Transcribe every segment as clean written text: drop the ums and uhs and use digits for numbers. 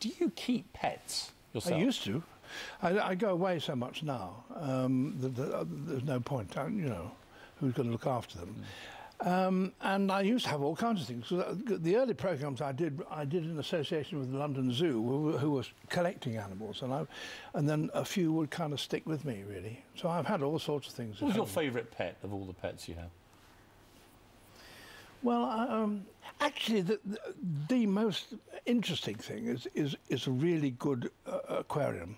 Do you keep pets yourself? I used to. I go away so much now that there's no point, you know, who's going to look after them. And I used to have all kinds of things. The early programmes I did in association with the London Zoo, who was collecting animals, and then a few would kind of stick with me, really. So I've had all sorts of things. What's your favourite pet of all the pets you have? Well, actually, the most interesting thing is a really good aquarium.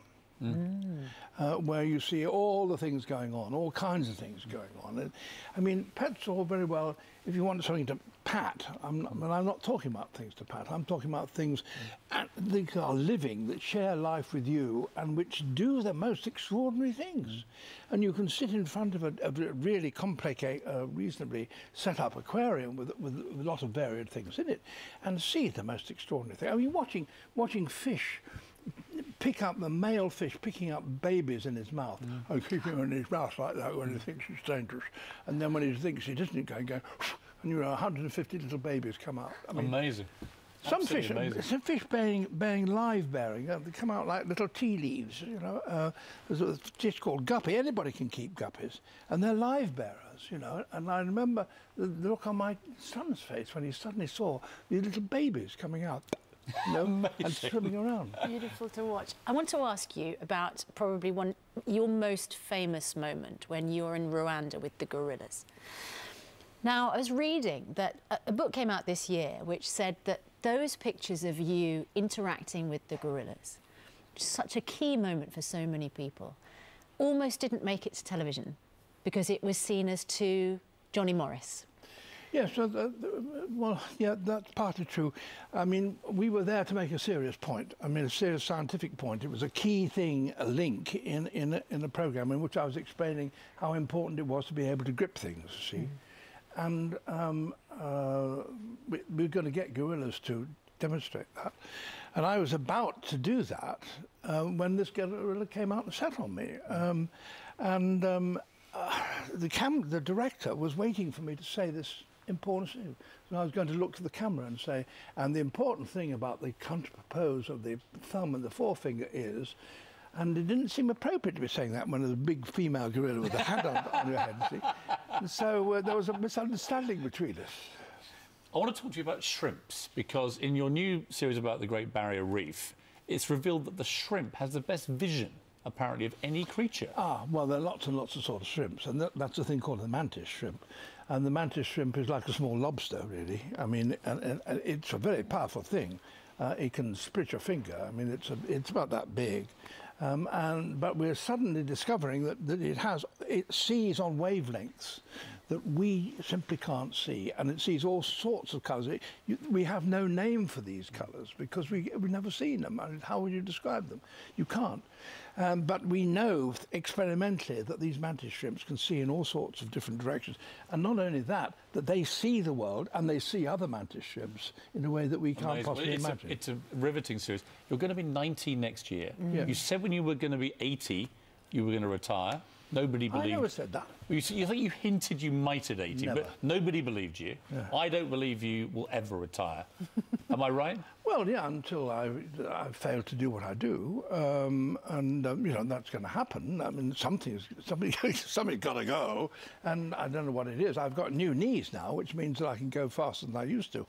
Where you see all the things going on, all kinds of things going on. And, I mean, pets are all very well if you want something to pat. I'm not talking about things to pat. I'm talking about things that are living, that share life with you, and which do the most extraordinary things. And you can sit in front of a really complicated, reasonably set-up aquarium with a lot of varied things in it, and see the most extraordinary thing. I mean, watching fish pick up the male fish picking up babies in his mouth and keeping them in his mouth like that when he thinks it's dangerous, and then when he thinks it isn't going, and you know 150 little babies come out. I mean, amazing. Some fish bearing live bearing, they come out like little tea leaves. You know, there's a fish called guppy. Anybody can keep guppies, and they're live bearers. You know, and I remember the look on my son's face when he suddenly saw these little babies coming out. No, and swimming around. Beautiful to watch. I want to ask you about probably your most famous moment when you were in Rwanda with the gorillas. Now, I was reading that a book came out this year which said that those pictures of you interacting with the gorillas, which is such a key moment for so many people, almost didn't make it to television because it was seen as too Johnny Morris. Yes, well, yeah, that's partly true. I mean, we were there to make a serious point. I mean, a serious scientific point. It was a key thing, a link in a programme in which I was explaining how important it was to be able to grip things, see. And we're going to get gorillas to demonstrate that. And I was about to do that when this gorilla came out and sat on me. The director was waiting for me to say this important thing. So I was going to look to the camera and say, and the important thing about the contrapose of the thumb and the forefinger is, and it didn't seem appropriate to be saying that when there's a big female gorilla with a hand on your head, see? And so there was a misunderstanding between us. I want to talk to you about shrimps, because in your new series about the Great Barrier Reef, it's revealed that the shrimp has the best vision, apparently, of any creature. Ah, well, there are lots and lots of sort of shrimps, and that's a thing called the mantis shrimp. And the mantis shrimp is like a small lobster, really. I mean, and it's a very powerful thing. It can split your finger. I mean, it's about that big. But we're suddenly discovering that it sees on wavelengths that we simply can't see, and it sees all sorts of colours. We have no name for these colours because we've never seen them. I mean, how would you describe them? You can't. But we know experimentally that these mantis shrimps can see in all sorts of different directions. And not only that, that they see the world and they see other mantis shrimps in a way that we can't possibly imagine. It's a riveting series. You're going to be 90 next year. Yeah. You said when you were going to be 80, you were going to retire. Nobody believed. I never said that. You think you hinted you might at 80, never. But nobody believed you. Yeah. I don't believe you will ever retire. Am I right? Well, yeah, until I fail to do what I do, you know, that's going to happen. I mean, something's got to go, and I don't know what it is. I've got new knees now, which means that I can go faster than I used to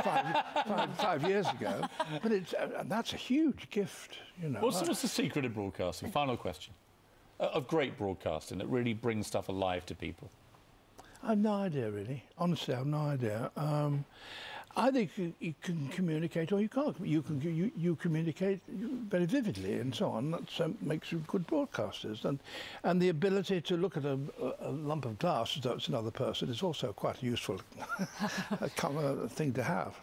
5 years ago. But that's a huge gift, you know. What's the secret of broadcasting? Final question. Of great broadcasting that really brings stuff alive to people? I've no idea, really. Honestly, I've no idea. Either you can communicate or you can't. You communicate very vividly and so on. That makes you good broadcasters. And the ability to look at a lump of glass as though it's another person is also quite a useful thing to have.